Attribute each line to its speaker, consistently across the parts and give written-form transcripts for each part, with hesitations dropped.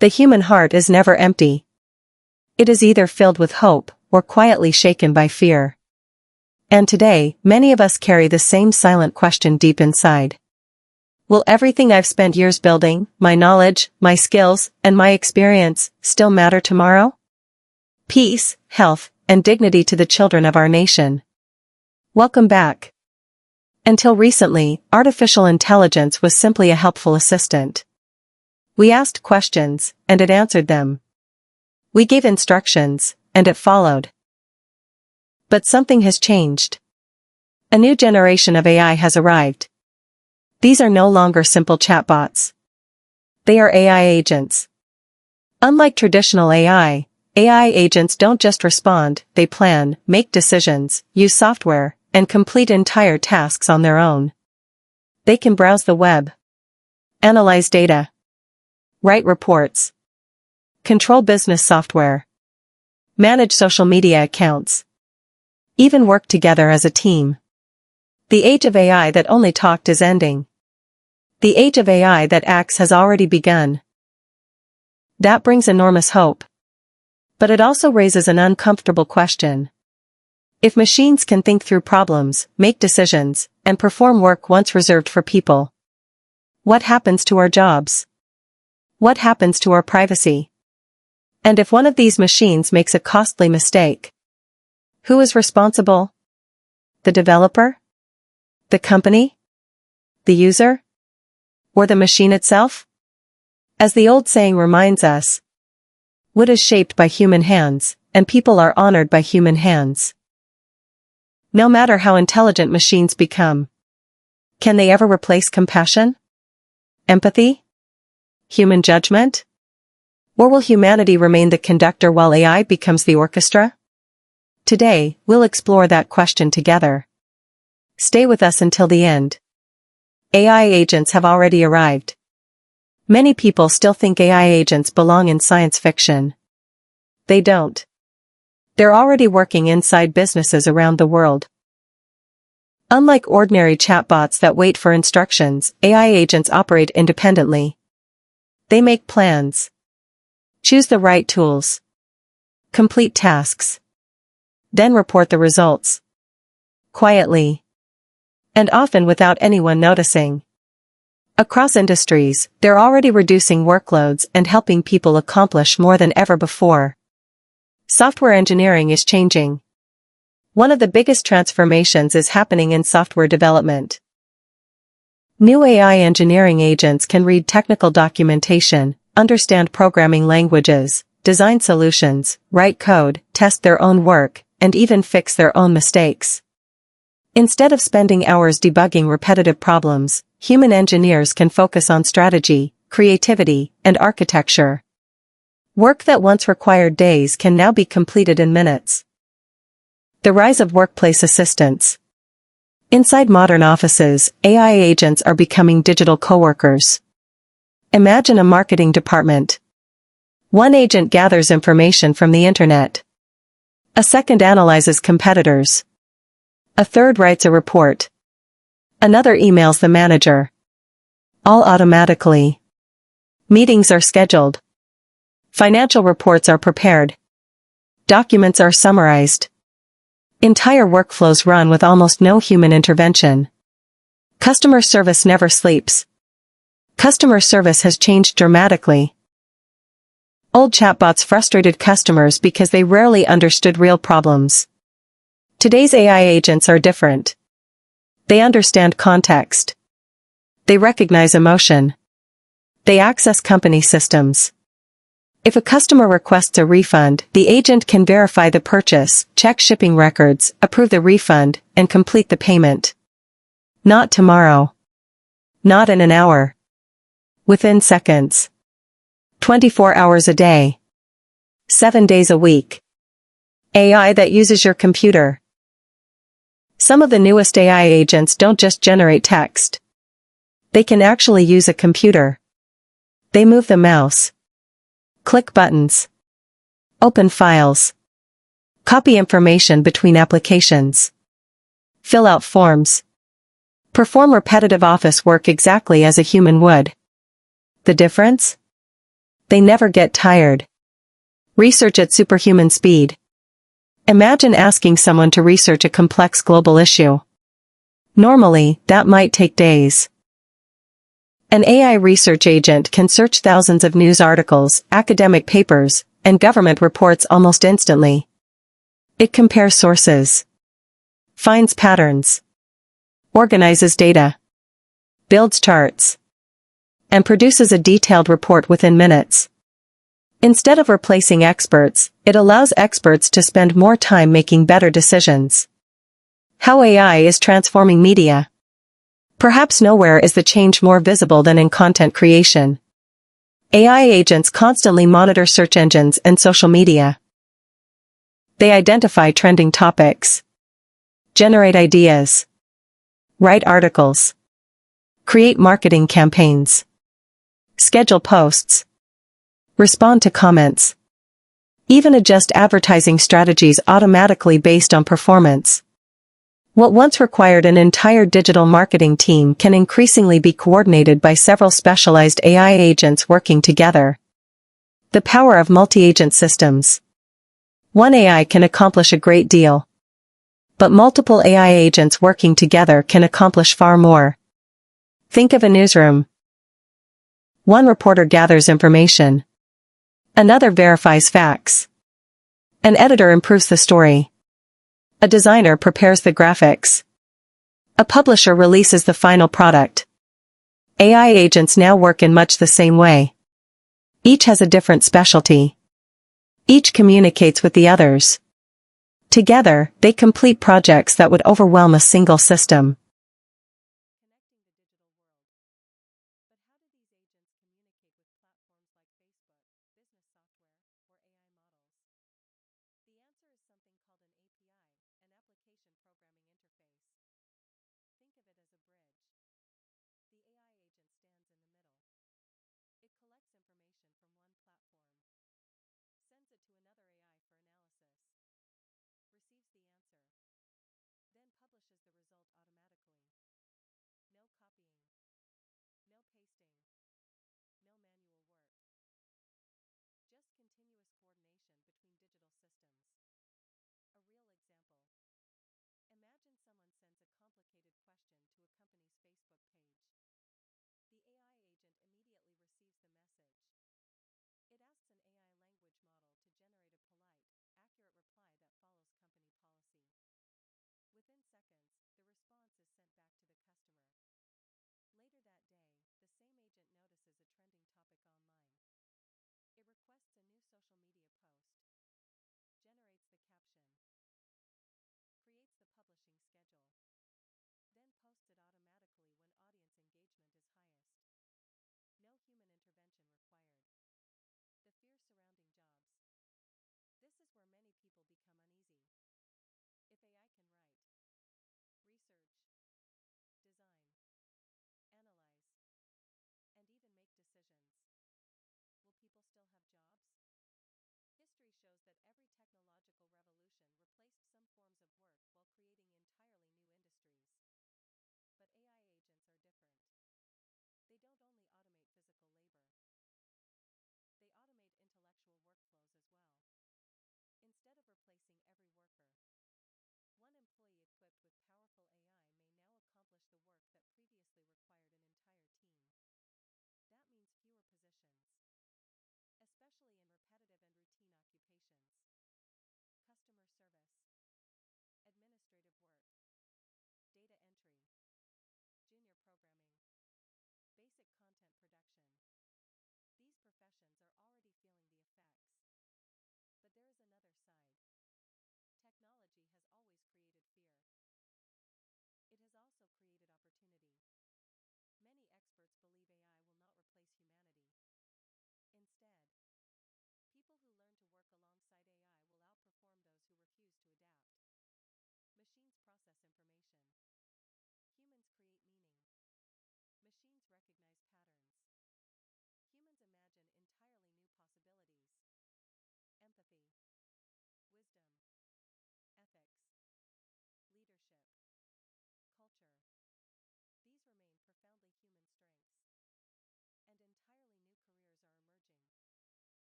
Speaker 1: The human heart is never empty. It is either filled with hope or quietly shaken by fear. And today, many of us carry the same silent question deep inside. Will everything I've spent years building, my knowledge, my skills, and my experience, still matter tomorrow? Peace, health, and dignity to the children of our nation. Welcome back. Until recently, artificial intelligence was simply a helpful assistant. We asked questions, and it answered them. We gave instructions, and it followed. But something has changed. A new generation of AI has arrived. These are no longer simple chatbots. They are AI agents. Unlike traditional AI agents don't just respond, they plan, make decisions, use software, and complete entire tasks on their own. They can browse the web, analyze data, write reports, control business software, manage social media accounts, even work together as a team. The age of AI that only talked is ending. The age of AI that acts has already begun. That brings enormous hope. But it also raises an uncomfortable question. If machines can think through problems, make decisions, and perform work once reserved for people, what happens to our jobs? What happens to our privacy? And if one of these machines makes a costly mistake, who is responsible? The developer? The company? The user? Or the machine itself? As the old saying reminds us, wood is shaped by human hands, and people are honored by human hands. No matter how intelligent machines become, can they ever replace compassion? Empathy? Human judgment? Or will humanity remain the conductor while AI becomes the orchestra? Today, we'll explore that question together. Stay with us until the end. AI agents have already arrived. Many people still think AI agents belong in science fiction. They don't. They're already working inside businesses around the world. Unlike ordinary chatbots that wait for instructions, AI agents operate independently. They make plans, choose the right tools, complete tasks, then report the results. Quietly. And often without anyone noticing. Across industries, they're already reducing workloads and helping people accomplish more than ever before. Software engineering is changing. One of the biggest transformations is happening in software development. New AI engineering agents can read technical documentation, understand programming languages, design solutions, write code, test their own work, and even fix their own mistakes. Instead of spending hours debugging repetitive problems, human engineers can focus on strategy, creativity, and architecture. Work that once required days can now be completed in minutes. The rise of workplace assistants. Inside modern offices, AI agents are becoming digital coworkers. Imagine a marketing department. One agent gathers information from the internet. A second analyzes competitors. A third writes a report. Another emails the manager. All automatically. Meetings are scheduled. Financial reports are prepared. Documents are summarized. Entire workflows run with almost no human intervention. Customer service never sleeps. Customer service has changed dramatically. Old chatbots frustrated customers because they rarely understood real problems. Today's AI agents are different. They understand context. They recognize emotion. They access company systems. If a customer requests a refund, the agent can verify the purchase, check shipping records, approve the refund, and complete the payment. Not tomorrow. Not in an hour. Within seconds. 24 hours a day. 7 days a week. AI that uses your computer. Some of the newest AI agents don't just generate text. They can actually use a computer. They move the mouse. Click buttons. Open files. Copy information between applications. Fill out forms. Perform repetitive office work exactly as a human would. The difference? They never get tired. Research at superhuman speed. Imagine asking someone to research a complex global issue. Normally, that might take days. An AI research agent can search thousands of news articles, academic papers, and government reports almost instantly. It compares sources, finds patterns, organizes data, builds charts, and produces a detailed report within minutes. Instead of replacing experts, it allows experts to spend more time making better decisions. How AI is transforming media. Perhaps nowhere is the change more visible than in content creation. AI agents constantly monitor search engines and social media. They identify trending topics, generate ideas, write articles, create marketing campaigns, schedule posts, respond to comments, even adjust advertising strategies automatically based on performance. What once required an entire digital marketing team can increasingly be coordinated by several specialized AI agents working together. The power of multi-agent systems. One AI can accomplish a great deal, but multiple AI agents working together can accomplish far more. Think of a newsroom. One reporter gathers information. Another verifies facts. An editor improves the story. A designer prepares the graphics. A publisher releases the final product. AI agents now work in much the same way. Each has a different specialty. Each communicates with the others. Together, they complete projects that would overwhelm a single system.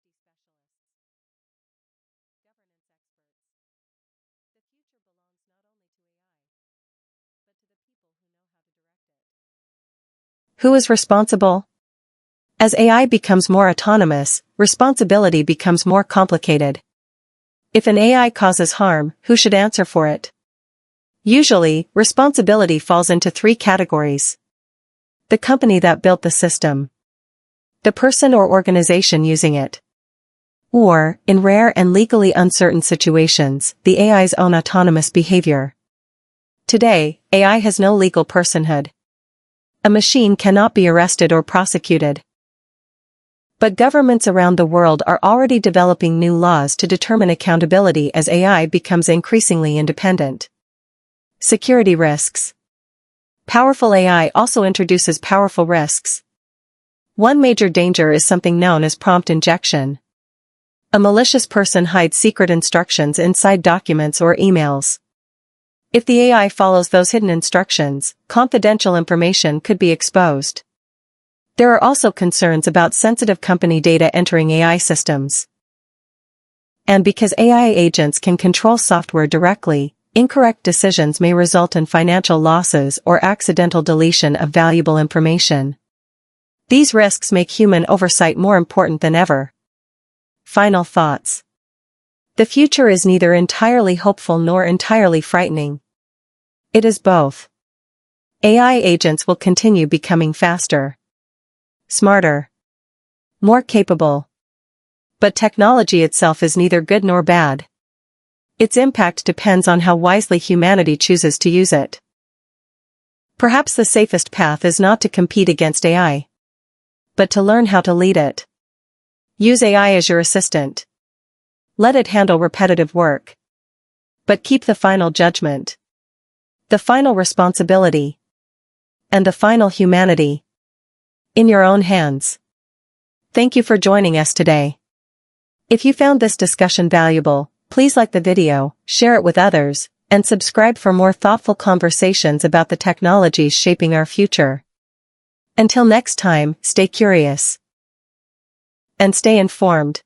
Speaker 1: safety specialists, governance experts. The future belongs not only to AI, but to the people who know how to direct it. Who is responsible? As AI becomes more autonomous, responsibility becomes more complicated. If an AI causes harm, who should answer for it? Usually, responsibility falls into three categories. The company that built the system, the person or organization using it, or, in rare and legally uncertain situations, the AI's own autonomous behavior. Today, AI has no legal personhood. A machine cannot be arrested or prosecuted. But governments around the world are already developing new laws to determine accountability as AI becomes increasingly independent. Security risks. Powerful AI also introduces powerful risks. One major danger is something known as prompt injection. A malicious person hides secret instructions inside documents or emails. If the AI follows those hidden instructions, confidential information could be exposed. There are also concerns about sensitive company data entering AI systems. And because AI agents can control software directly, incorrect decisions may result in financial losses or accidental deletion of valuable information. These risks make human oversight more important than ever. Final thoughts. The future is neither entirely hopeful nor entirely frightening. It is both. AI agents will continue becoming faster, smarter, more capable. But technology itself is neither good nor bad. Its impact depends on how wisely humanity chooses to use it. Perhaps the safest path is not to compete against AI, but to learn how to lead it. Use AI as your assistant. Let it handle repetitive work. But keep the final judgment, the final responsibility, and the final humanity in your own hands. Thank you for joining us today. If you found this discussion valuable, please like the video, share it with others, and subscribe for more thoughtful conversations about the technologies shaping our future. Until next time, stay curious and stay informed.